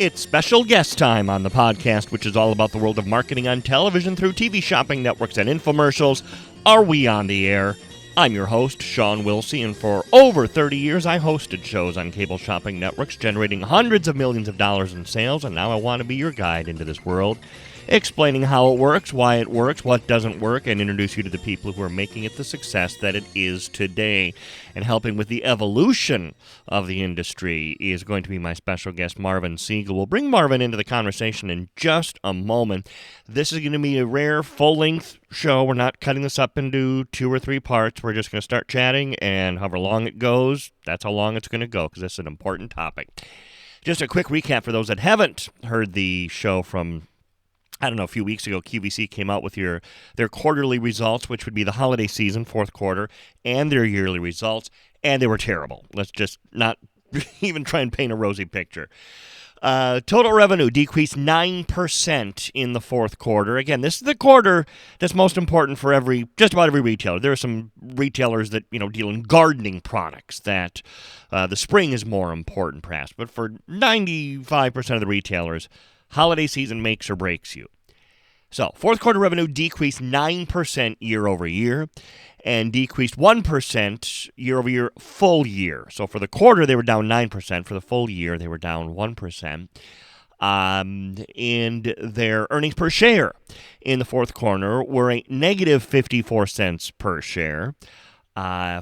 It's special guest time on the podcast, which is all about the world of marketing on television through TV shopping networks and infomercials. Are we on the air? I'm your host, Shawn Wilsie, and for over 30 years, I hosted shows on cable shopping networks, generating hundreds of millions of dollars in sales, and now I want to be your guide into this world, explaining how it works, why it works, what doesn't work, and introduce you to the people who are making it the success that it is today. And helping with the evolution of the industry is going to be my special guest, Marvin Segel. We'll bring Marvin into the conversation in just a moment. This is going to be a rare full-length show. We're not cutting this up into 2 or 3 parts. We're just going to start chatting, and however long it goes, that's how long it's going to go, because this is an important topic. Just a quick recap for those that haven't heard the show from a few weeks ago. QVC came out with their quarterly results, which would be the holiday season, fourth quarter, and their yearly results, and they were terrible. Let's just not even try and paint a rosy picture. Total revenue decreased 9% in the fourth quarter. Again, this is the quarter that's most important for just about every retailer. There are some retailers that deal in gardening products that the spring is more important, perhaps, but for 95% of the retailers, holiday season makes or breaks you. So, fourth quarter revenue decreased 9% year over year and decreased 1% year over year full year. So, for the quarter, they were down 9%. For the full year, they were down 1%. And their earnings per share in the fourth quarter were a negative 54 cents per share.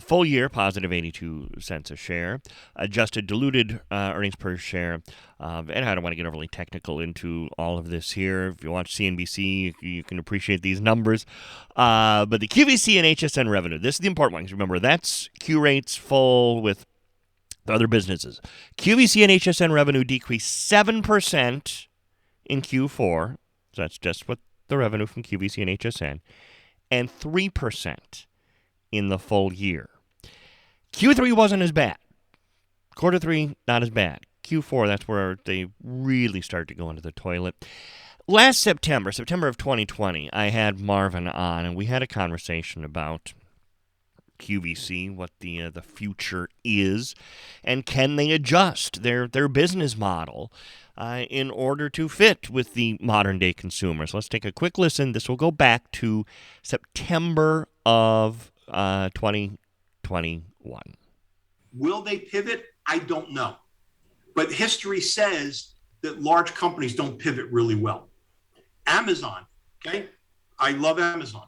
Full year, positive 82 cents a share. Adjusted diluted earnings per share. And I don't want to get overly technical into all of this here. If you watch CNBC, you can appreciate these numbers. But the QVC and HSN revenue, this is the important one. Because remember, that's Q rates full with the other businesses. QVC and HSN revenue decreased 7% in Q4. So that's just what the revenue from QVC and HSN. And 3% in the full year. Q3 wasn't as bad. Quarter 3, not as bad. Q4, that's where they really start to go into the toilet. Last September of 2020, I had Marvin on, and we had a conversation about QVC, what the future is, and can they adjust their business model in order to fit with the modern-day consumer. So let's take a quick listen. This will go back to September of 2021. Will they pivot? I don't know. But history says that large companies don't pivot really well. Amazon, okay? I love Amazon.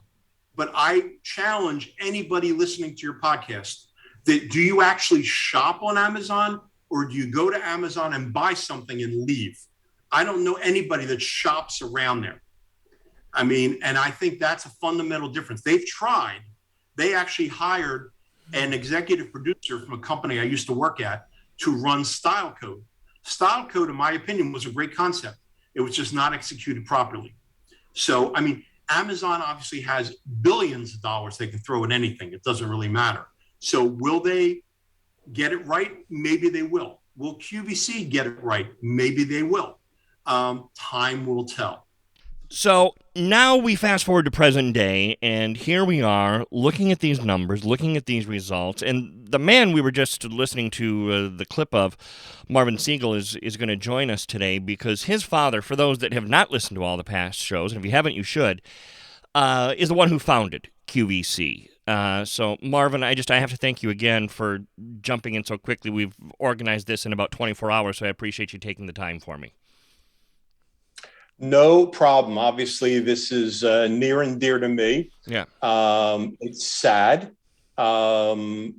But I challenge anybody listening to your podcast that do you actually shop on Amazon or do you go to Amazon and buy something and leave? I don't know anybody that shops around there. I mean, and I think that's a fundamental difference. They've tried. They actually hired an executive producer from a company I used to work at to run Style Code. Style Code, in my opinion, was a great concept. It was just not executed properly. So, I mean, Amazon obviously has billions of dollars they can throw at anything. It doesn't really matter. So will they get it right? Maybe they will. Will QVC get it right? Maybe they will. Time will tell. So now we fast forward to present day, and here we are looking at these numbers, looking at these results, and the man we were just listening to the clip of, Marvin Segel, is going to join us today because his father, for those that have not listened to all the past shows, and if you haven't, you should, is the one who founded QVC. So Marvin, I have to thank you again for jumping in so quickly. We've organized this in about 24 hours, so I appreciate you taking the time for me. No problem. Obviously, this is near and dear to me. Yeah. It's sad. It's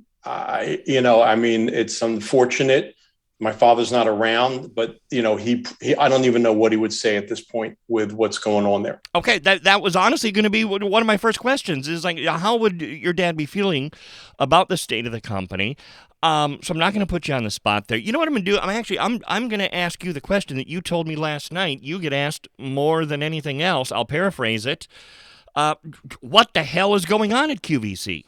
unfortunate. My father's not around, but I don't even know what he would say at this point with what's going on there. Okay, that was honestly going to be one of my first questions. Is like, how would your dad be feeling about the state of the company? So I'm not going to put you on the spot there. You know what I'm going to do? I'm going to ask you the question that you told me last night. You get asked more than anything else. I'll paraphrase it. What the hell is going on at QVC?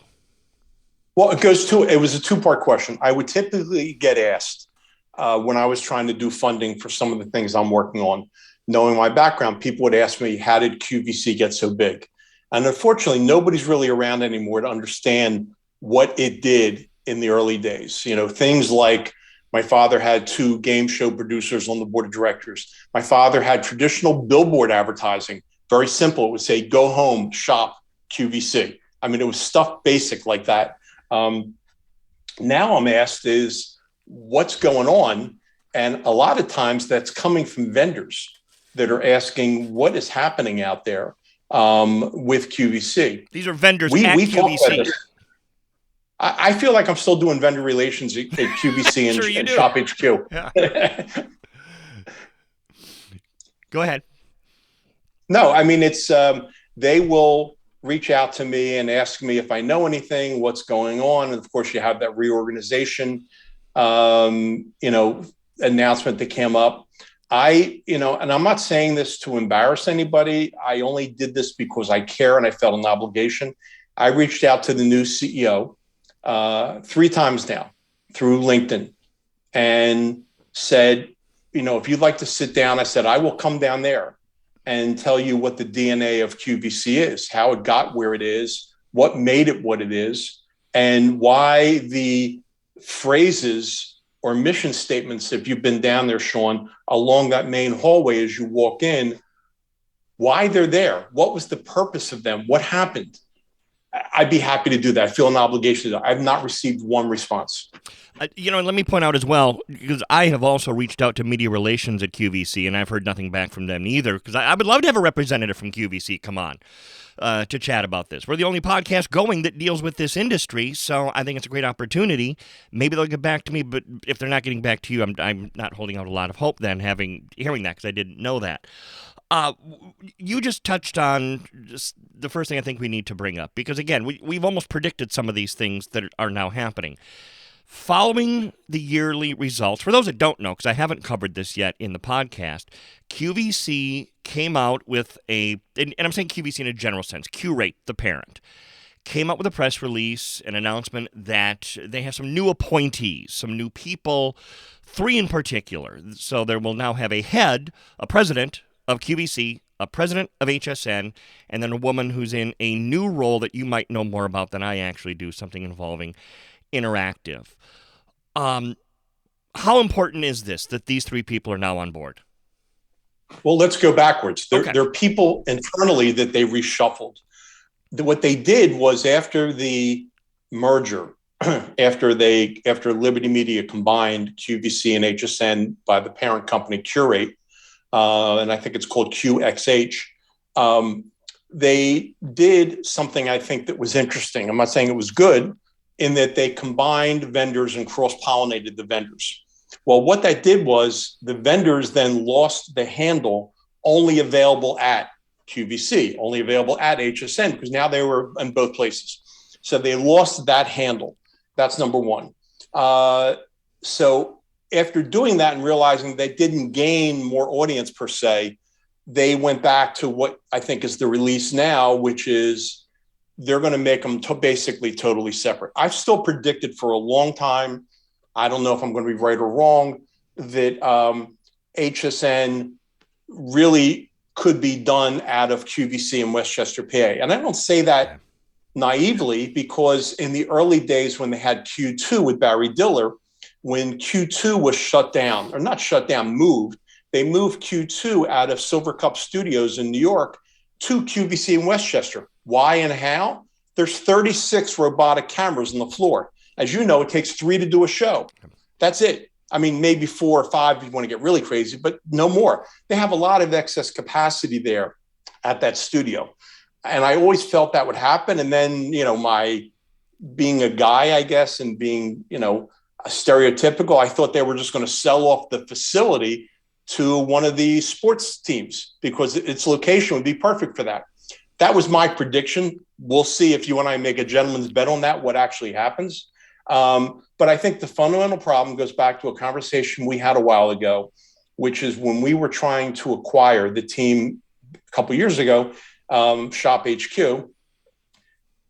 Well, it was a 2-part question. I would typically get asked when I was trying to do funding for some of the things I'm working on. Knowing my background, people would ask me, how did QVC get so big? And unfortunately, nobody's really around anymore to understand what it did in the early days. Things like My father had 2 game show producers on the board of directors. My father had traditional billboard advertising. Very simple. It would say, go home, shop, QVC. I mean, it was stuff basic like that. Now I'm asked is what's going on? And a lot of times that's coming from vendors that are asking what is happening out there with QVC. These are vendors at QVC. I feel like I'm still doing vendor relations at QVC and, Sure and Shop HQ. Yeah. Go ahead. No, I mean, it's they will reach out to me and ask me if I know anything, what's going on. And of course, you have that reorganization, announcement that came up. And I'm not saying this to embarrass anybody. I only did this because I care and I felt an obligation. I reached out to the new CEO 3 times now through LinkedIn and said, if you'd like to sit down, I said, I will come down there and tell you what the DNA of QVC is, how it got where it is, what made it what it is, and why the phrases or mission statements, if you've been down there, Shawn, along that main hallway as you walk in, why they're there, what was the purpose of them, what happened. I'd be happy to do that. I feel an obligation to do that. I've not received one response. Let me point out as well, because I have also reached out to media relations at QVC, and I've heard nothing back from them either, because I would love to have a representative from QVC come on to chat about this. We're the only podcast going that deals with this industry, so I think it's a great opportunity. Maybe they'll get back to me, but if they're not getting back to you, I'm not holding out a lot of hope then, hearing that, because I didn't know that. You just touched on just the first thing I think we need to bring up, because again, we've almost predicted some of these things that are now happening. Following the yearly results, for those that don't know, because I haven't covered this yet in the podcast, QVC came out with and I'm saying QVC in a general sense, Q-Rate, the parent, came out with a press release, an announcement that they have some new appointees, some new people, 3 in particular. So there will now have a president of QVC, a president of HSN, and then a woman who's in a new role that you might know more about than I actually do, something involving interactive. How important is this that these 3 people are now on board? Well, let's go backwards. There are people internally that they reshuffled. What they did was after the merger, after Liberty Media combined QVC and HSN by the parent company Q-Rate, and I think it's called QXH, they did something I think that was interesting. I'm not saying it was good, in that they combined vendors and cross-pollinated the vendors. Well, what that did was the vendors then lost the handle only available at QVC, only available at HSN, because now they were in both places. So they lost that handle. That's number one. So after doing that and realizing they didn't gain more audience per se, they went back to what I think is the release now, which is they're going to make them basically totally separate. I've still predicted for a long time, I don't know if I'm going to be right or wrong, that HSN really could be done out of QVC in Westchester, PA. And I don't say that naively, because in the early days when they had Q2 with Barry Diller, when Q2 was shut down, or not shut down, moved, they moved Q2 out of Silver Cup Studios in New York to QVC in Westchester. Why and how? There's 36 robotic cameras on the floor. As you know, it takes 3 to do a show. That's it. I mean, maybe 4 or 5 if you want to get really crazy, but no more. They have a lot of excess capacity there at that studio. And I always felt that would happen. And then, my being a guy, I guess, and being, stereotypical, I thought they were just going to sell off the facility to one of the sports teams because its location would be perfect for that. That was my prediction. We'll see if you and I make a gentleman's bet on that, what actually happens. But I think the fundamental problem goes back to a conversation we had a while ago, which is when we were trying to acquire the team a couple of years ago, Shop HQ,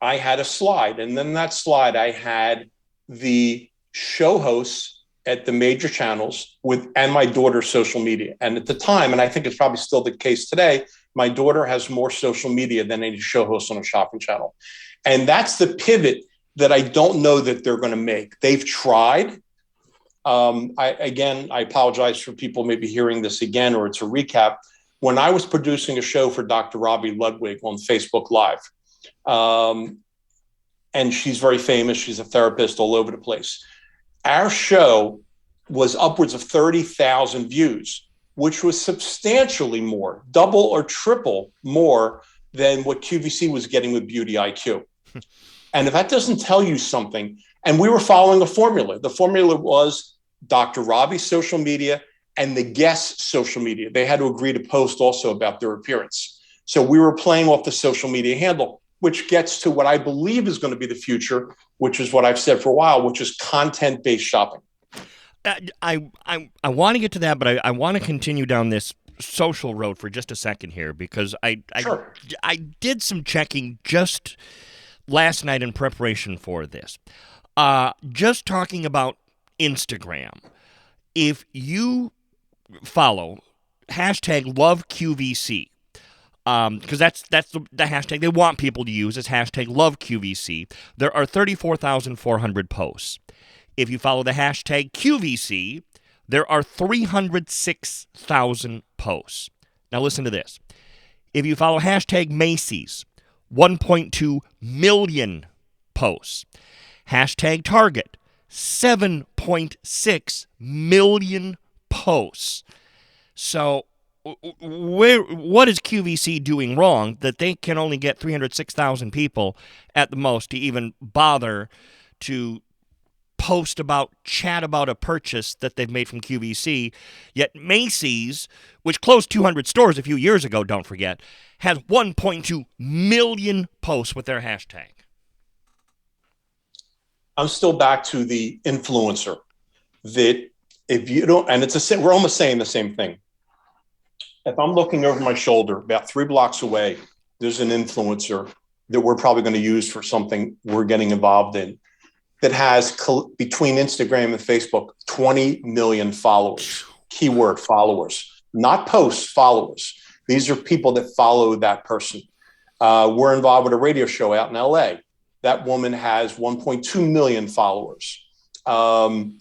I had a slide. And then that slide, I had the show hosts at the major channels and my daughter's social media. And at the time, and I think it's probably still the case today, my daughter has more social media than any show host on a shopping channel. And that's the pivot that I don't know that they're going to make. They've tried. I apologize for people maybe hearing this again, or it's a recap. When I was producing a show for Dr. Robbie Ludwig on Facebook Live, and she's very famous, she's a therapist all over the place. Our show was upwards of 30,000 views, which was substantially more, double or triple more than what QVC was getting with Beauty IQ. And if that doesn't tell you something, and we were following a formula. The formula was Dr. Robbie's social media and the guest's social media. They had to agree to post also about their appearance. So we were playing off the social media handle, which gets to what I believe is going to be the future, which is what I've said for a while, which is content-based shopping. I want to get to that, but I want to continue down this social road for just a second here, because I did some checking just last night in preparation for this. Just talking about Instagram. If you follow hashtag LoveQVC, because that's the hashtag they want people to use, is hashtag LoveQVC, there are 34,400 posts. If you follow the hashtag QVC, there are 306,000 posts. Now listen to this. If you follow hashtag Macy's, 1.2 million posts. Hashtag Target, 7.6 million posts. So what is QVC doing wrong that they can only get 306,000 people at the most to even bother to post about, chat about a purchase that they've made from QVC, yet Macy's, which closed 200 stores a few years ago, don't forget, has 1.2 million posts with their hashtag. I'm still back to the influencer that if you don't, and we're almost saying the same thing. If I'm looking over my shoulder, about 3 blocks away, there's an influencer that we're probably going to use for something we're getting involved in that has, between Instagram and Facebook, 20 million followers, keyword followers, not posts, followers. These are people that follow that person. We're involved with a radio show out in LA. That woman has 1.2 million followers. That's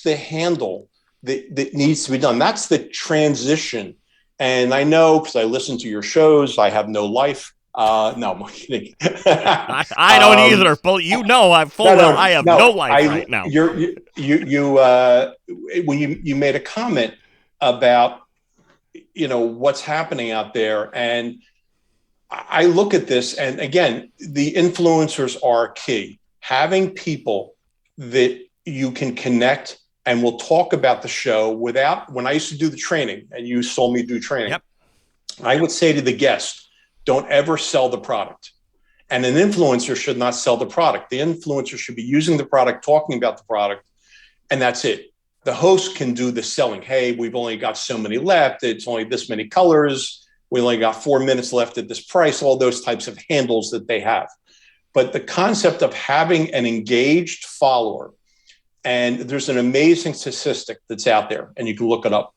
the handle that needs to be done. That's the transition. And I know, because I listen to your shows, I have no life. No, I'm kidding. I don't either. I have no life right now. When you made a comment about, what's happening out there, and I look at this, and again, the influencers are key. Having people that you can connect and we'll talk about the show when I used to do the training, and you saw me do training, yep. I would say to the guest, don't ever sell the product. And an influencer should not sell the product. The influencer should be using the product, talking about the product, and that's it. The host can do the selling. Hey, we've only got so many left. It's only this many colors. We only got 4 minutes left at this price, all those types of handles that they have. But the concept of having an engaged follower, and there's an amazing statistic that's out there, and you can look it up,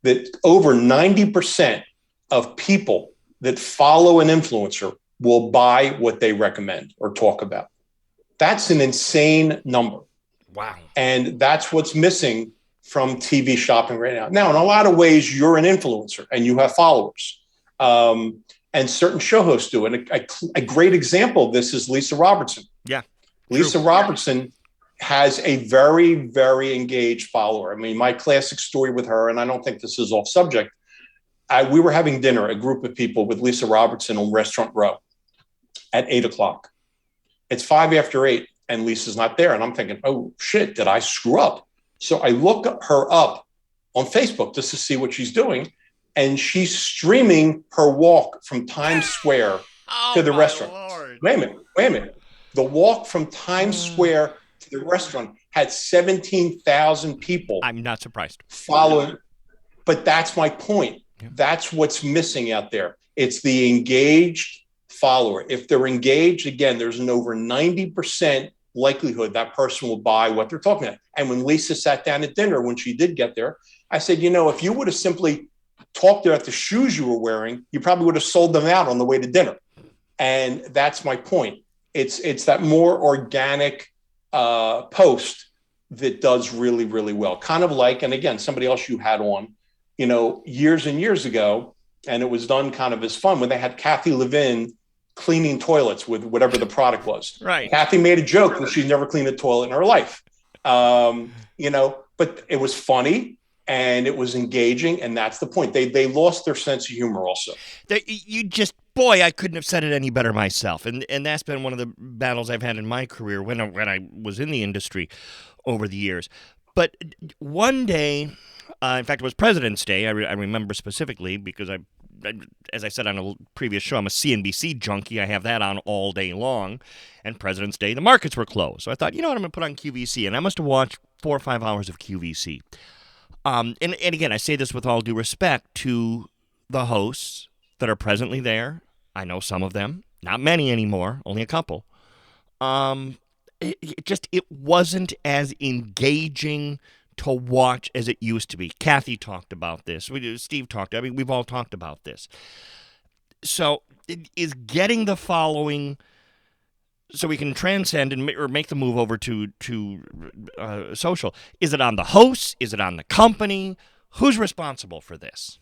that over 90% of people that follow an influencer will buy what they recommend or talk about. That's an insane number. Wow. And that's what's missing from TV shopping right now. Now, in a lot of ways, you're an influencer and you have followers. And certain show hosts do. And a great example of this is Lisa Robertson. Yeah. Lisa Robertson has a very, very engaged follower. I mean, my classic story with her, and I don't think this is off subject, we were having dinner, a group of people with Lisa Robertson on Restaurant Row at 8:00. It's 8:05, and Lisa's not there. And I'm thinking, oh, shit, did I screw up? So I look her up on Facebook just to see what she's doing. And she's streaming her walk from Times Square to the restaurant. Lord. Wait a minute. The walk from Times Square to the restaurant had 17,000 people. I'm not surprised. Following. But that's my point. Yeah. That's what's missing out there. It's the engaged follower. If they're engaged, again, there's an over 90% likelihood that person will buy what they're talking about. And when Lisa sat down at dinner, when she did get there, I said, if you would have simply talked about the shoes you were wearing, you probably would have sold them out on the way to dinner. And that's my point. It's that more organic post that does really, really well. Kind of like, and again, somebody else you had on, years and years ago, and it was done kind of as fun when they had Kathy Levin cleaning toilets with whatever the product was. Right. Kathy made a joke that she's never cleaned a toilet in her life. But it was funny and it was engaging, and that's the point. They lost their sense of humor also. Boy, I couldn't have said it any better myself. And that's been one of the battles I've had in my career when I was in the industry over the years. But one day, in fact, it was President's Day. I remember specifically because as I said on a previous show, I'm a CNBC junkie. I have that on all day long. And President's Day, the markets were closed. So I thought, you know what, I'm going to put on QVC. And I must have watched 4 or 5 hours of QVC. And again, I say this with all due respect to the hosts that are presently there. I know some of them, not many anymore, only a couple. It wasn't as engaging to watch as it used to be. Kathy talked about this. Steve talked. We've all talked about this. So is getting the following so we can transcend or make the move over to social. Is it on the hosts? Is it on the company? Who's responsible for this?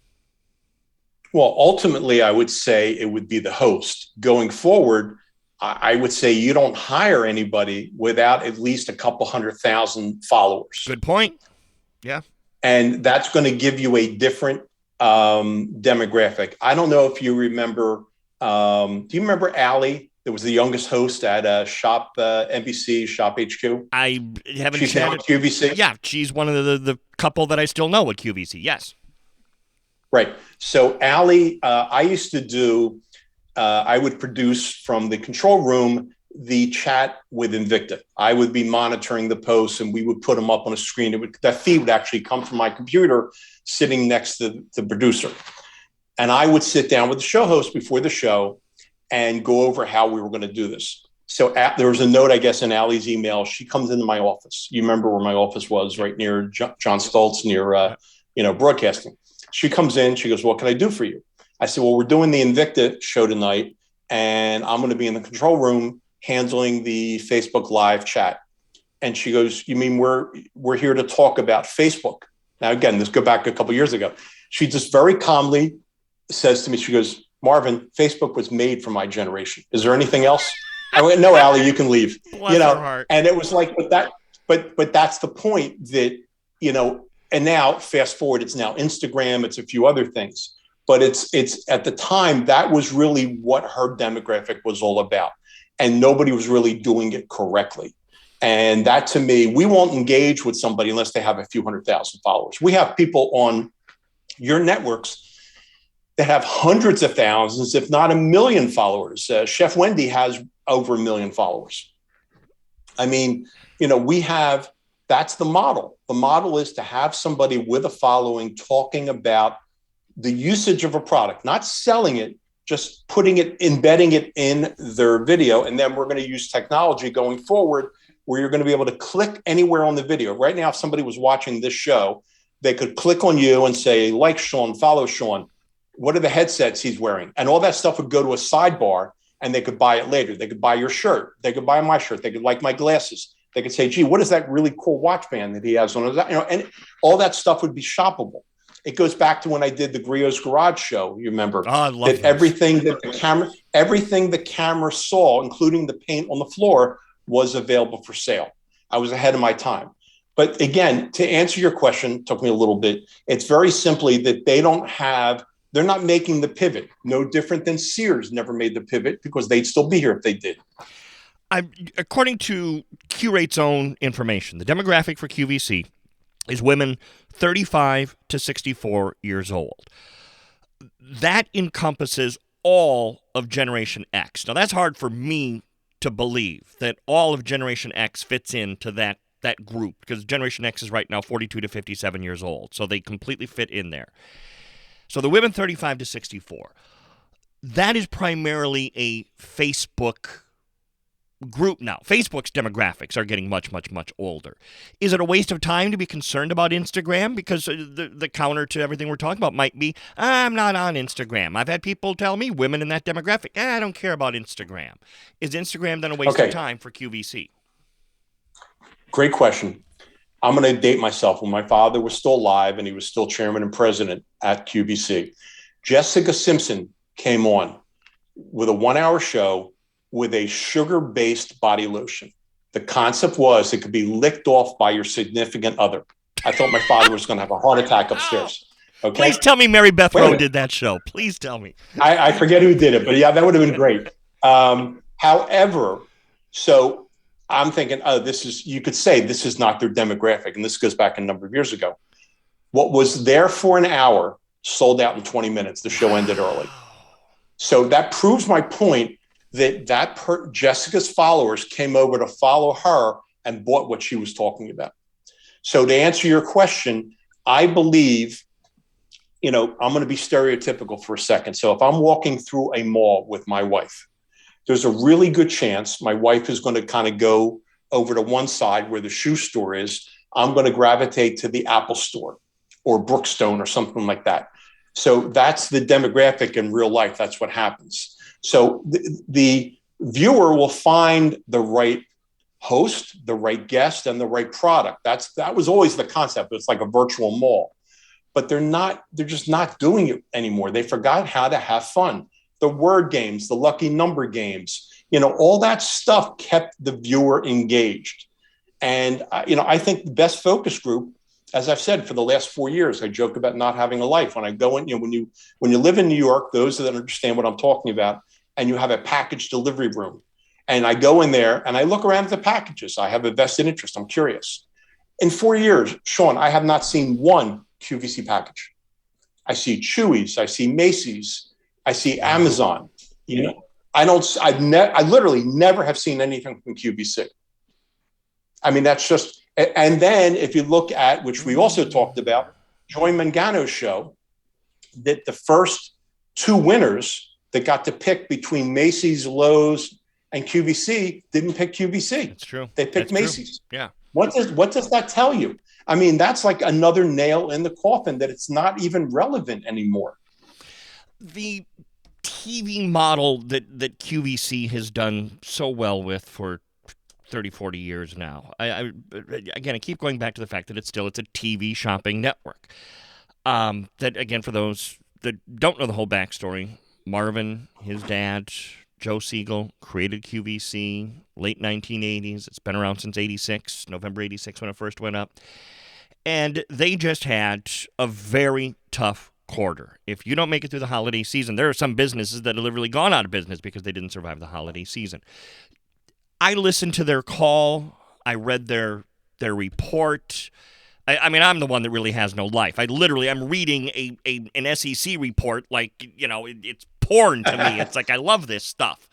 Well, ultimately, I would say it would be the host. Going forward, I would say you don't hire anybody without at least a couple 100,000 followers. Good point. Yeah. And that's going to give you a different demographic. I don't know if you remember. Do you remember Allie? That was the youngest host at Shop NBC, Shop HQ. I haven't. She's now at QVC. Yeah, she's one of the couple that I still know at QVC. Yes. Right. So Allie, I used to do. I would produce from the control room the chat with Invicta. I would be monitoring the posts, and we would put them up on a screen. That feed would actually come from my computer, sitting next to the producer, and I would sit down with the show host before the show and go over how we were going to do this. So there was a note, I guess, in Allie's email. She comes into my office. You remember where my office was, right near John Stoltz, near broadcasting. She comes in. She goes, "What can I do for you?" I said, "Well, we're doing the Invicta show tonight, and I'm going to be in the control room handling the Facebook Live chat." And she goes, "You mean we're here to talk about Facebook?" Now, again, this go back a couple of years ago. She just very calmly says to me, she goes, "Marvin, Facebook was made for my generation. Is there anything else?" I went, "No, Allie, you can leave." Bless her heart. And it was like, but that's the point that, and now fast forward, it's now Instagram, it's a few other things, but it's at the time that was really what her demographic was all about. And nobody was really doing it correctly. And that, to me, we won't engage with somebody unless they have a few 100,000 followers. We have people on your networks that have hundreds of thousands, if not 1 million followers. Chef Wendy has over 1 million followers. I mean, that's the model. The model is to have somebody with a following talking about the usage of a product, not selling it, just embedding it in their video. And then we're going to use technology going forward where you're going to be able to click anywhere on the video. Right now, if somebody was watching this show, they could click on you and say, like Shawn, follow Shawn. What are the headsets he's wearing? And all that stuff would go to a sidebar and they could buy it later. They could buy your shirt. They could buy my shirt. They could like my glasses. They could say, "Gee, what is that really cool watch band that he has on?" And all that stuff would be shoppable. It goes back to when I did the Griot's Garage show. You remember? Oh, I love that. Everything the camera saw, including the paint on the floor, was available for sale. I was ahead of my time. But again, to answer your question, took me a little bit. It's very simply that they're not making the pivot. No different than Sears never made the pivot because they'd still be here if they did. According to Qurate's own information, the demographic for QVC is women 35 to 64 years old. That encompasses all of Generation X. Now, that's hard for me to believe that all of Generation X fits into that group because Generation X is right now 42 to 57 years old. So they completely fit in there. So the women 35 to 64, that is primarily a Facebook group now. Facebook's demographics are getting much, much, much older. Is it a waste of time to be concerned about Instagram? Because the counter to everything we're talking about might be, I'm not on Instagram. I've had people tell me, women in that demographic, I don't care about Instagram. Is Instagram then a waste of time for QVC? Great question. I'm going to date myself. When my father was still alive and he was still chairman and president at QVC, Jessica Simpson came on with a 1-hour show with a sugar-based body lotion. The concept was it could be licked off by your significant other. I thought my father was going to have a heart attack upstairs. Okay? Please tell me Mary Beth Rowe did that show. Please tell me. I forget who did it, but yeah, that would have been great. However, so I'm thinking, you could say this is not their demographic. And this goes back a number of years ago. What was there for an hour sold out in 20 minutes. The show ended early. So that proves my point that Jessica's followers came over to follow her and bought what she was talking about. So to answer your question, I believe, I'm going to be stereotypical for a second. So if I'm walking through a mall with my wife, there's a really good chance my wife is going to kind of go over to one side where the shoe store is. I'm going to gravitate to the Apple store or Brookstone or something like that. So that's the demographic in real life. That's what happens. So the viewer will find the right host, the right guest, and the right product. That was always the concept. It's like a virtual mall, but they're just not doing it anymore. They forgot how to have fun. The word games, the lucky number games, all that stuff kept the viewer engaged. And, I think the best focus group, as I've said, for the last 4 years, I joke about not having a life. When I go in, when you live in New York, those that understand what I'm talking about, and you have a package delivery room, and I go in there and I look around at the packages. I have a vested interest. I'm curious. In 4 years, Shawn, I have not seen one QVC package. I see Chewy's, I see Macy's, I see Amazon. I literally never have seen anything from QVC. I mean, that's just, and then if you look at, which we also talked about, Joy Mangano's show, that the first 2 winners that got to pick between Macy's, Lowe's, and QVC didn't pick QVC. That's true. They picked Macy's. True. Yeah. What does that tell you? I mean, that's like another nail in the coffin that it's not even relevant anymore. The TV model that QVC has done so well with for 30, 40 years now. I keep going back to the fact that it's a TV shopping network. That, again, for those that don't know the whole backstory, Marvin, his dad, Joe Segel, created QVC, late 1980s. It's been around since 86, November 86 when it first went up. And they just had a very tough quarter. If you don't make it through the holiday season, there are some businesses that have literally gone out of business because they didn't survive the holiday season. I listened to their call. I read their report. I mean, I'm the one that really has no life. I'm reading an SEC report like, it's porn to me. It's like, I love this stuff.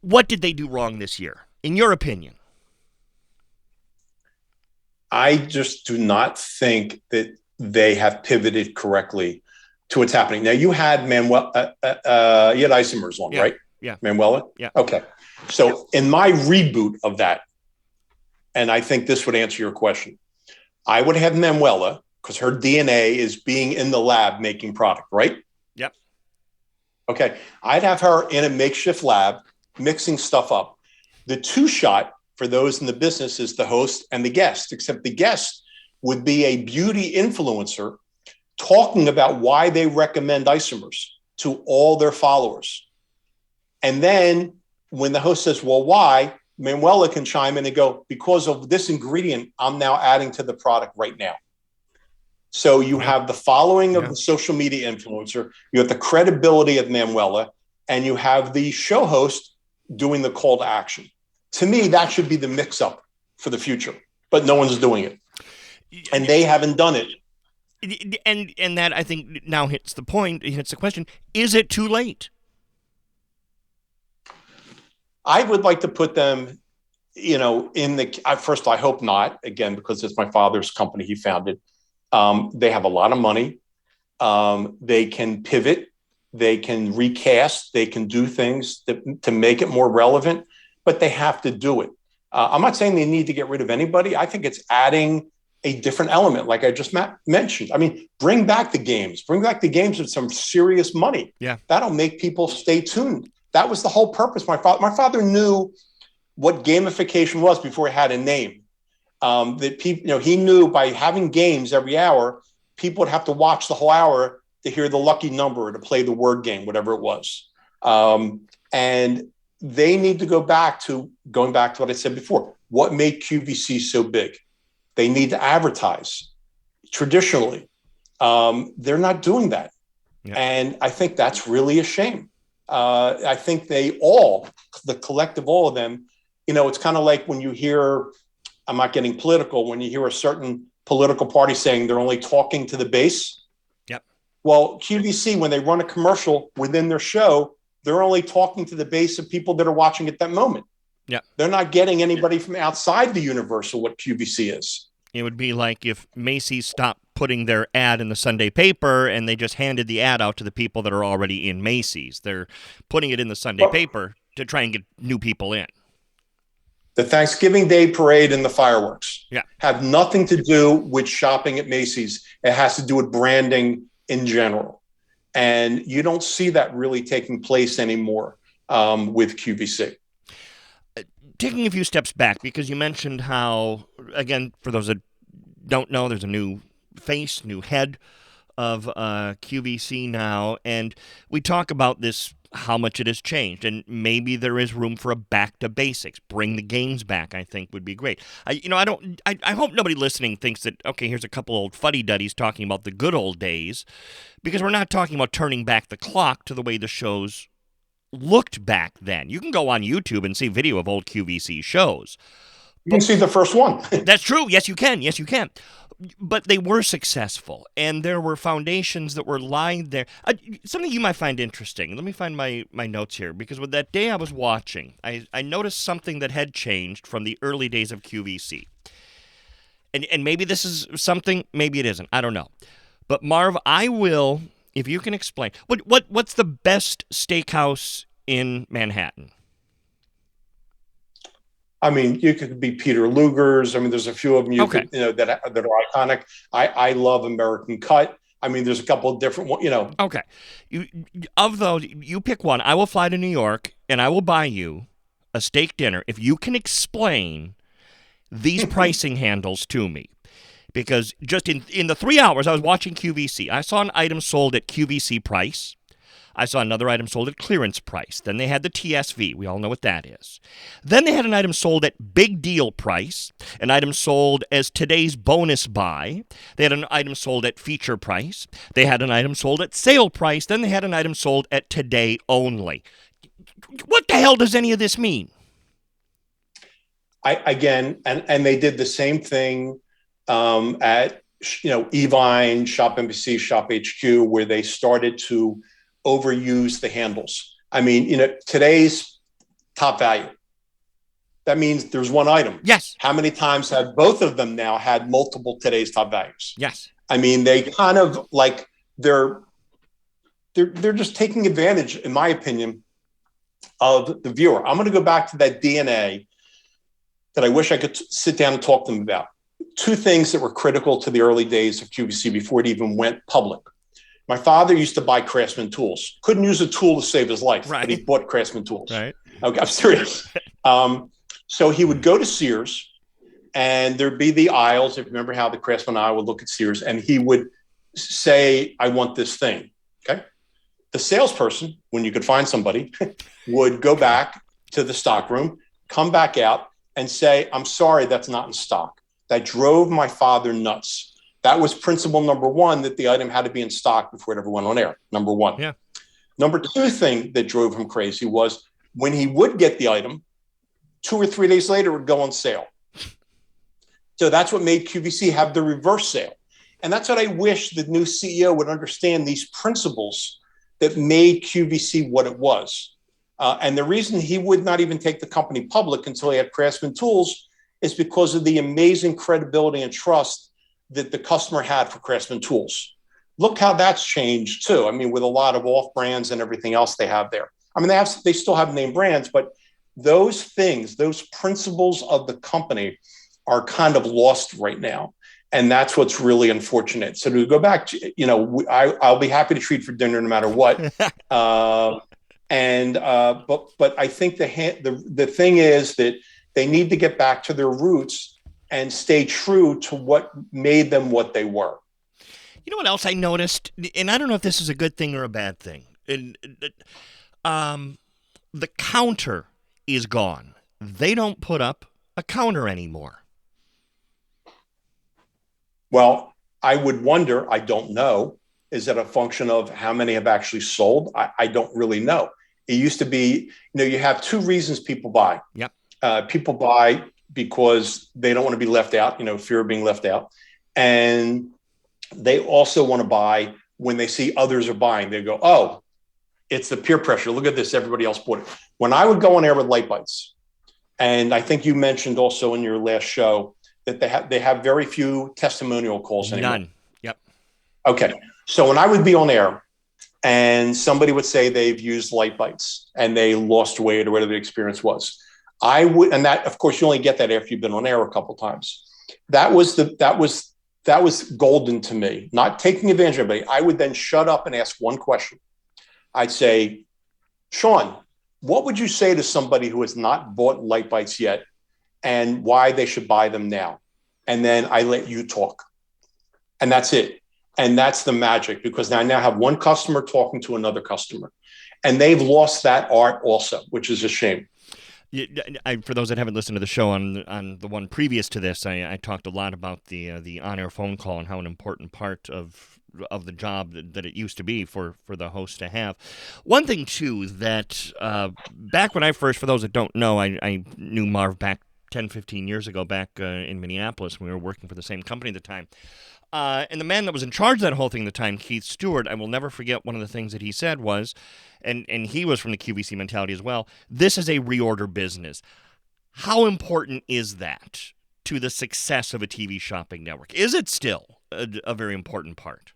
What did they do wrong this year, in your opinion? I just do not think that they have pivoted correctly to what's happening. Now, you had Manuel, you had Isomers on, right? Yeah. Manuela? Yeah. Okay. So in my reboot of that, and I think this would answer your question, I would have Manuela, because her DNA is being in the lab making product, right? Yep. Okay. I'd have her in a makeshift lab mixing stuff up. The 2-shot for those in the business is the host and the guest, except the guest would be a beauty influencer talking about why they recommend Isomers to all their followers. And then when the host says, well, why? Manuela can chime in and go, because of this ingredient, I'm now adding to the product right now. So you have the following of the social media influencer, you have the credibility of Manuela, and you have the show host doing the call to action. To me, that should be the mix-up for the future, but no one's doing it. And they haven't done it. And that, I think, now hits the point, hits the question, is it too late? I would like to put them, first, I hope not, again, because it's my father's company he founded. They have a lot of money. They can pivot. They can recast. They can do things to make it more relevant, but they have to do it. I'm not saying they need to get rid of anybody. I think it's adding a different element, like I just mentioned. I mean, bring back the games. Bring back the games with some serious money. Yeah, that'll make people stay tuned. That was the whole purpose. My father knew what gamification was before it had a name. that people, he knew by having games every hour, people would have to watch the whole hour to hear the lucky number or to play the word game, whatever it was. And they need to going back to what I said before. What made QVC so big? They need to advertise. Traditionally, they're not doing that. Yeah. And I think that's really a shame. I think the collective, all of them, it's kind of like when you hear, I'm not getting political, when you hear a certain political party saying they're only talking to the base. Yep. Well, QVC, when they run a commercial within their show, they're only talking to the base of people that are watching at that moment. Yeah. They're not getting anybody from outside the universe of what QVC is. It would be like if Macy's stopped putting their ad in the Sunday paper and they just handed the ad out to the people that are already in Macy's. They're putting it in the Sunday paper to try and get new people in. The Thanksgiving Day parade and the fireworks have nothing to do with shopping at Macy's. It has to do with branding in general. And you don't see that really taking place anymore with QVC. Taking a few steps back, because you mentioned how, again, for those that don't know, there's a new face, new head of QVC now, and we talk about this, how much it has changed, and maybe there is room for a back to basics. Bring the games back, I think, would be great. I hope nobody listening thinks that, okay, here's a couple old fuddy-duddies talking about the good old days, because we're not talking about turning back the clock to the way the shows looked back then. You can go on YouTube and see video of old QVC shows. You can see the first one. That's true. Yes, you can. Yes, you can. But they were successful, and there were foundations that were lying there. Something you might find interesting. Let me find my notes here, because with that day I was watching, I noticed something that had changed from the early days of QVC. And maybe this is something, maybe it isn't. I don't know. But Marv, I will, if you can explain, what's the best steakhouse in Manhattan? I mean, you could be Peter Luger's. I mean, there's a few of them that are iconic. I love American Cut. I mean, there's a couple of different ones, Okay. Of those, you pick one. I will fly to New York, and I will buy you a steak dinner if you can explain these pricing handles to me. Because just in the 3 hours I was watching QVC, I saw an item sold at QVC price. I saw another item sold at clearance price. Then they had the TSV. We all know what that is. Then they had an item sold at big deal price, an item sold as today's bonus buy. They had an item sold at feature price. They had an item sold at sale price. Then they had an item sold at today only. What the hell does any of this mean? And they did the same thing at Evine, Shop NBC, Shop HQ, where they started to overuse the handles. I mean, today's top value. That means there's one item. Yes. How many times have both of them now had multiple today's top values? Yes. I mean, they kind of like they're just taking advantage, in my opinion, of the viewer. I'm going to go back to that DNA that I wish I could sit down and talk to them about. Two things that were critical to the early days of QVC before it even went public. My father used to buy Craftsman tools. Couldn't use a tool to save his life, right. But he bought Craftsman tools. Right. Okay, I'm serious. So he would go to Sears, and there'd be the aisles. If you remember how the Craftsman aisle would look at Sears, and he would say, "I want this thing." Okay. The salesperson, when you could find somebody, would go back to the stock room, come back out, and say, "I'm sorry, that's not in stock." That drove my father nuts. That was principle number one, that the item had to be in stock before it ever went on air. Number one. Yeah. Number two thing that drove him crazy was when he would get the item, 2 or 3 days later, it would go on sale. So that's what made QVC have the reverse sale. And that's what I wish the new CEO would understand, these principles that made QVC what it was. And the reason he would not even take the company public until he had Craftsman tools is because of the amazing credibility and trust that the customer had for Craftsman tools. Look how that's changed too. I mean, with a lot of off brands and everything else they have there. I mean, they still have name brands, but those things, those principles of the company are kind of lost right now. And that's what's really unfortunate. So to go back to, I'll be happy to treat for dinner no matter what. But I think the thing is that they need to get back to their roots and stay true to what made them what they were. You know what else I noticed? And I don't know if this is a good thing or a bad thing. And, the counter is gone. They don't put up a counter anymore. Well, I would wonder, I don't know, is that a function of how many have actually sold? I don't really know. It used to be, you have two reasons people buy. Yep. People buy because they don't want to be left out, fear of being left out. And they also want to buy when they see others are buying. They go, oh, it's the peer pressure. Look at this. Everybody else bought it. When I would go on air with Light Bites, and I think you mentioned also in your last show that they have very few testimonial calls anymore. None. Yep. Okay. So when I would be on air and somebody would say they've used Light Bites and they lost weight or whatever the experience was, I would, and that, of course, you only get that after you've been on air a couple of times. That was golden to me, not taking advantage of anybody. I would then shut up and ask one question. I'd say, Shawn, what would you say to somebody who has not bought Light Bites yet and why they should buy them now? And then I let you talk. And that's it. And that's the magic, because I now have one customer talking to another customer. And they've lost that art also, which is a shame. For those that haven't listened to the show on the one previous to this, I talked a lot about the on-air phone call and how an important part of the job that it used to be for the host to have. One thing, too, that back when I first, for those that don't know, I knew Marv back 10, 15 years ago back in Minneapolis when we were working for the same company at the time. And the man that was in charge of that whole thing at the time, Keith Stewart, I will never forget one of the things that he said was, and he was from the QVC mentality as well, this is a reorder business. How important is that to the success of a TV shopping network? Is it still a very important part?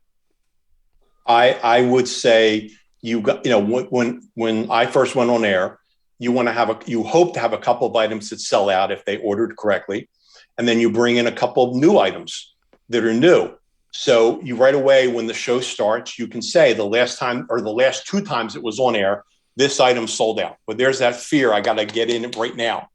I would say when I first went on air, you hope to have a couple of items that sell out if they ordered correctly. And then you bring in a couple of new items that are new. So you right away, when the show starts, you can say the last time or the last two times it was on air, this item sold out. But there's that fear. I got to get in it right now.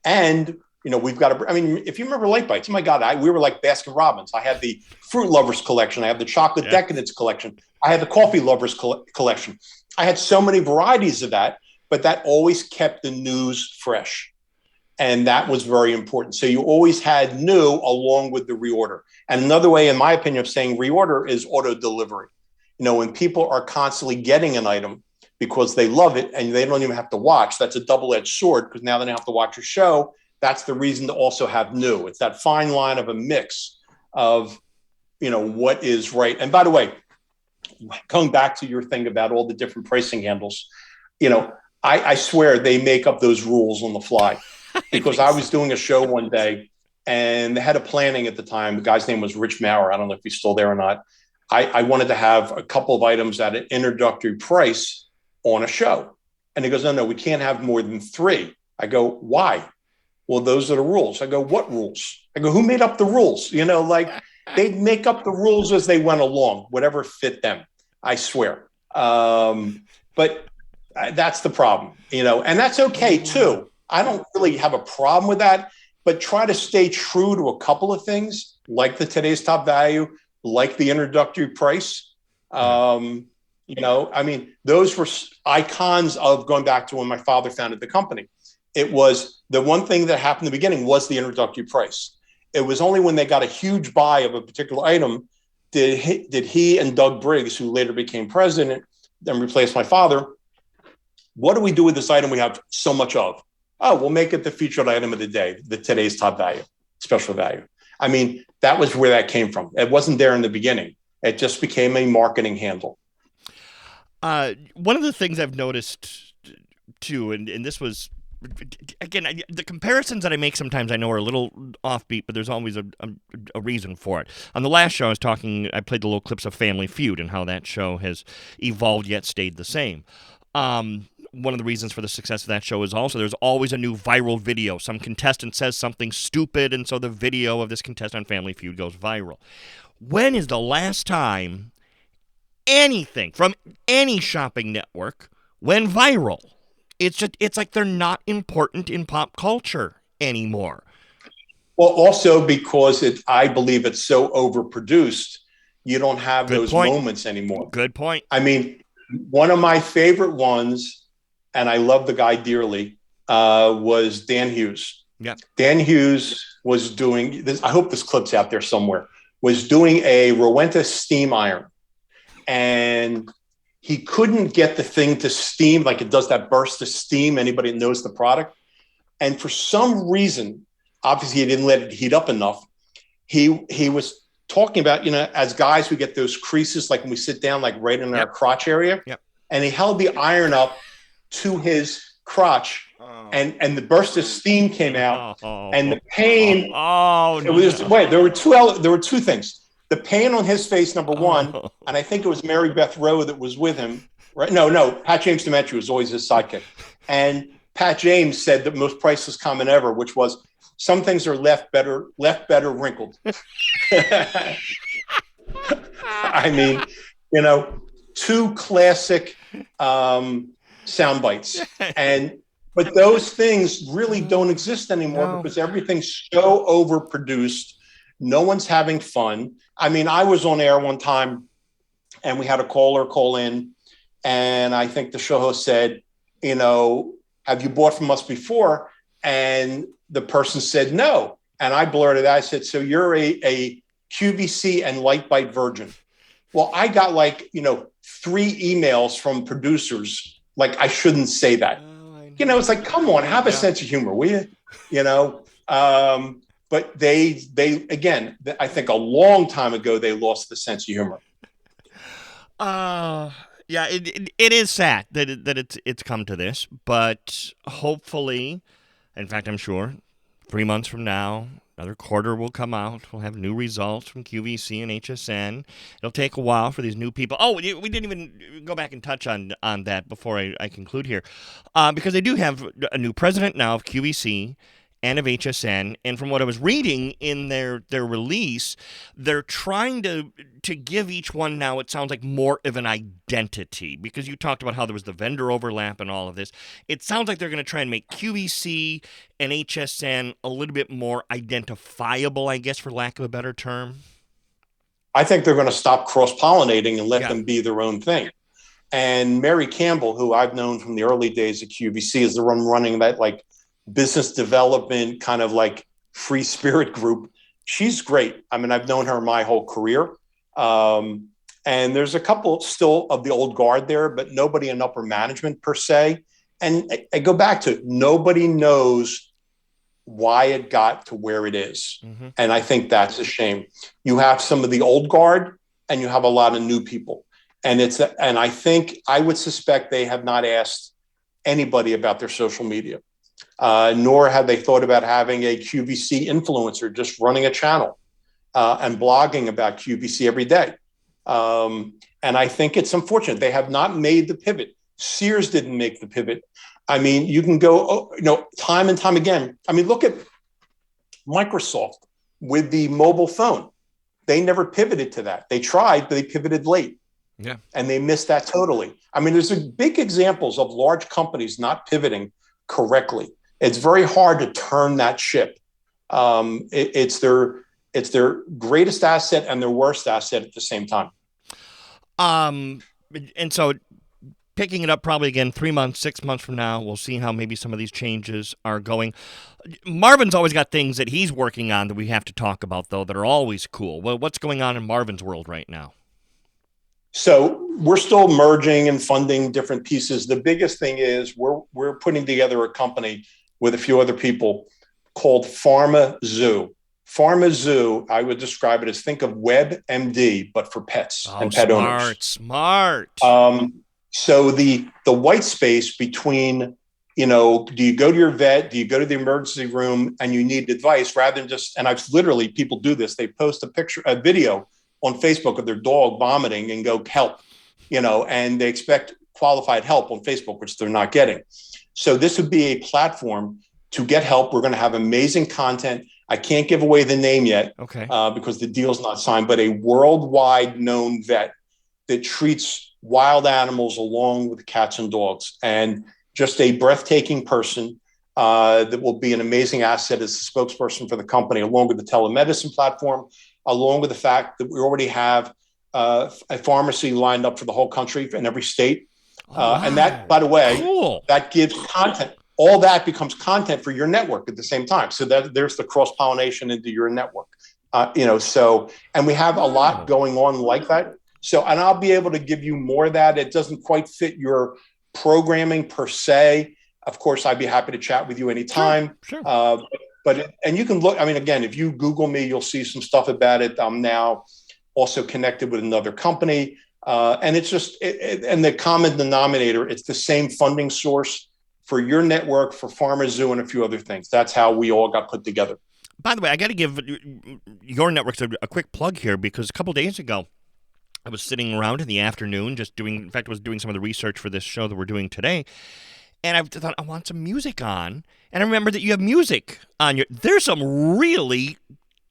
And, we've got to, if you remember Light Bites, oh my God, we were like Baskin Robbins. I had the Fruit Lovers collection. I have the Chocolate Decadence collection. I had the Coffee Lovers collection. I had so many varieties of that, but that always kept the news fresh. And that was very important. So you always had new along with the reorder. And another way, in my opinion, of saying reorder is auto delivery. When people are constantly getting an item because they love it and they don't even have to watch, that's a double-edged sword, because now they don't have to watch a show. That's the reason to also have new. It's that fine line of a mix of, what is right. And by the way, going back to your thing about all the different pricing handles, I swear they make up those rules on the fly. Because I was doing a show one day and the head of planning at the time, the guy's name was Rich Maurer. I don't know if he's still there or not. I wanted to have a couple of items at an introductory price on a show. And he goes, no, we can't have more than 3. I go, why? Well, those are the rules. I go, what rules? I go, who made up the rules? They'd make up the rules as they went along, whatever fit them, I swear. But that's the problem, and that's okay too. I don't really have a problem with that, but try to stay true to a couple of things, like the today's top value, like the introductory price. Those were icons of going back to when my father founded the company. It was the one thing that happened in the beginning was the introductory price. It was only when they got a huge buy of a particular item did he and Doug Briggs, who later became president and replaced my father, what do we do with this item we have so much of? Oh, we'll make it the featured item of the day, the today's top value, special value. That was where that came from. It wasn't there in the beginning. It just became a marketing handle. One of the things I've noticed too, and this was, again, the comparisons that I make sometimes I know are a little offbeat, but there's always a reason for it. On the last show, I played the little clips of Family Feud and how that show has evolved yet stayed the same. One of the reasons for the success of that show is also there's always a new viral video. Some contestant says something stupid, and so the video of this contestant on Family Feud goes viral. When is the last time anything from any shopping network went viral? It's like they're not important in pop culture anymore. Well, also because I believe it's so overproduced, you don't have those moments anymore. Good point. I mean, one of my favorite ones, and I love the guy dearly, was Dan Hughes. Yeah. Dan Hughes was doing this. I hope this clip's out there somewhere. Was doing a Rowenta steam iron, and he couldn't get the thing to steam like it does that burst of steam. Anybody that knows the product, and for some reason, obviously he didn't let it heat up enough. He was talking about, as guys we get those creases like when we sit down, like right in our crotch area. Yep. And he held the iron up to his crotch. And the burst of steam came out, and the pain. There were two things. The pain on his face, number one, and I think it was Mary Beth Rowe that was with him. Right? No, Pat James Demetri was always his sidekick, and Pat James said the most priceless comment ever, which was, "Some things are left better wrinkled." I mean, two classic sound bites, but those things really don't exist anymore because everything's so overproduced. No one's having fun. I mean, I was on air one time and we had a caller call in, and I think the show host said, "Have you bought from us before?" And the person said no. And I blurted out, I said, "So you're a QVC and Light Bite virgin?" Well, I got 3 emails from producers like I shouldn't say that. It's like, come on, have a sense of humor, will you? But they again, I think a long time ago, they lost the sense of humor. Yeah, it is sad that it's come to this, but hopefully, in fact, I'm sure 3 months from now, another quarter will come out. We'll have new results from QVC and HSN. It'll take a while for these new people. Oh, we didn't even go back and touch on that before I conclude here, because they do have a new president now of QVC and of HSN, and from what I was reading in their release, they're trying to give each one now, it sounds like, more of an identity, because you talked about how there was the vendor overlap and all of this. It sounds like they're going to try and make QVC and HSN a little bit more identifiable, I guess, for lack of a better term. I think they're going to stop cross-pollinating and let them be their own thing. And Mary Campbell, who I've known from the early days of QVC, is the one running that business development kind of free spirit group. She's great. I mean, I've known her my whole career. And there's a couple still of the old guard there, but nobody in upper management per se. And I go back to nobody knows why it got to where it is. Mm-hmm. And I think that's a shame. You have some of the old guard and you have a lot of new people. And I think I would suspect they have not asked anybody about their social media. Nor had they thought about having a QVC influencer just running a channel and blogging about QVC every day. And I think it's unfortunate. They have not made the pivot. Sears didn't make the pivot. I mean, you can go, time and time again. I mean, look at Microsoft with the mobile phone. They never pivoted to that. They tried, but they pivoted late. Yeah. And they missed that totally. I mean, there's big examples of large companies not pivoting correctly. It's very hard to turn that ship. It's their greatest asset and their worst asset at the same time. And so picking it up probably again 3 months, 6 months from now, we'll see how maybe some of these changes are going. Marvin's always got things that he's working on that we have to talk about, though, that are always cool. Well, what's going on in Marvin's world right now? So we're still merging and funding different pieces. The biggest thing is we're putting together a company with a few other people called Pharma Zoo. Pharma Zoo, I would describe it as, think of WebMD, but for pets and pet owners. Smart. So the white space between, do you go to your vet? Do you go to the emergency room and you need advice rather than just, and I've literally, people do this. They post a video on Facebook of their dog vomiting and go, help, and they expect qualified help on Facebook, which they're not getting. So this would be a platform to get help. We're going to have amazing content. I can't give away the name yet, because the deal's not signed, but a worldwide known vet that treats wild animals along with cats and dogs, and just a breathtaking person. that will be an amazing asset as a spokesperson for the company, along with the telemedicine platform, along with the fact that we already have a pharmacy lined up for the whole country in every state. Wow. And that, by the way, Cool. that gives content. All that becomes content for your network at the same time. So that there's the cross-pollination into your network. And we have a lot going on like that. So, and I'll be able to give you more of that. It doesn't quite fit your programming per se. Of course, I'd be happy to chat with you anytime. Sure. And you can look, I mean, again, if you Google me, you'll see some stuff about it. I'm now also connected with another company. And it's just, and the common denominator, it's the same funding source for your network, for Pharma Zoo, and a few other things. That's how we all got put together. By the way, I got to give your networks a quick plug here, because a couple days ago, I was sitting around in the afternoon I was doing some of the research for this show that we're doing today, and I thought, I want some music on, and I remember that you have music on there's some really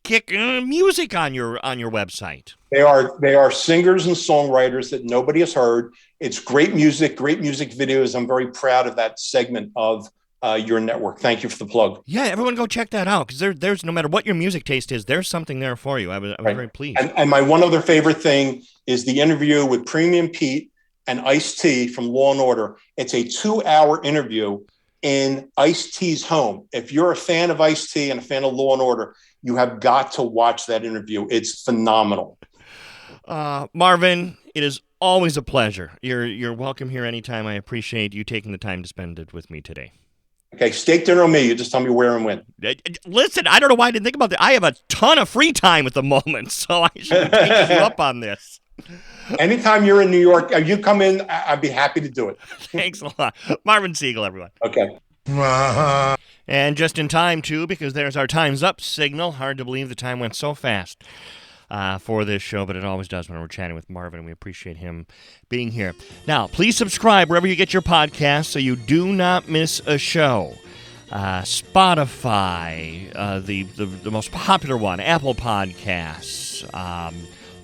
kicking music on your website. They are singers and songwriters that nobody has heard. It's great music videos. I'm very proud of that segment of your network. Thank you for the plug. Yeah, everyone go check that out, because there's no matter what your music taste is, there's something there for you. I was very pleased. And my one other favorite thing is the interview with Premium Pete and Ice-T from Law & Order. It's a 2-hour interview in Ice-T's home. If you're a fan of Ice-T and a fan of Law & Order, you have got to watch that interview. It's phenomenal. Marvin, it is always a pleasure. You're welcome here anytime. I appreciate you taking the time to spend it with me today. Okay, steak dinner on me. You just tell me where and when. Listen, I don't know why I didn't think about that. I have a ton of free time at the moment, so I should take you up on this. Anytime you're in New York, you come in, I'd be happy to do it. Thanks a lot. Marvin Segel, everyone. Okay. And just in time, too, because there's our time's up signal. Hard to believe the time went so fast for this show, but it always does when we're chatting with Marvin, and we appreciate him being here. Now, please subscribe wherever you get your podcasts so you do not miss a show. Spotify, the most popular one, Apple Podcasts,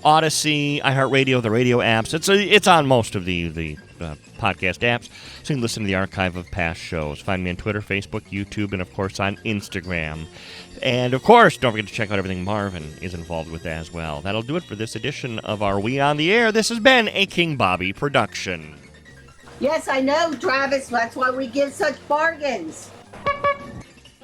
Odyssey, iHeartRadio, the radio apps. It's on most of the podcast apps, so you can listen to the archive of past shows. Find me on Twitter, Facebook, YouTube, and, of course, on Instagram. And, of course, don't forget to check out everything Marvin is involved with as well. That'll do it for this edition of Are We on the Air? This has been a King Bobby production. Yes, I know, Travis. That's why we give such bargains.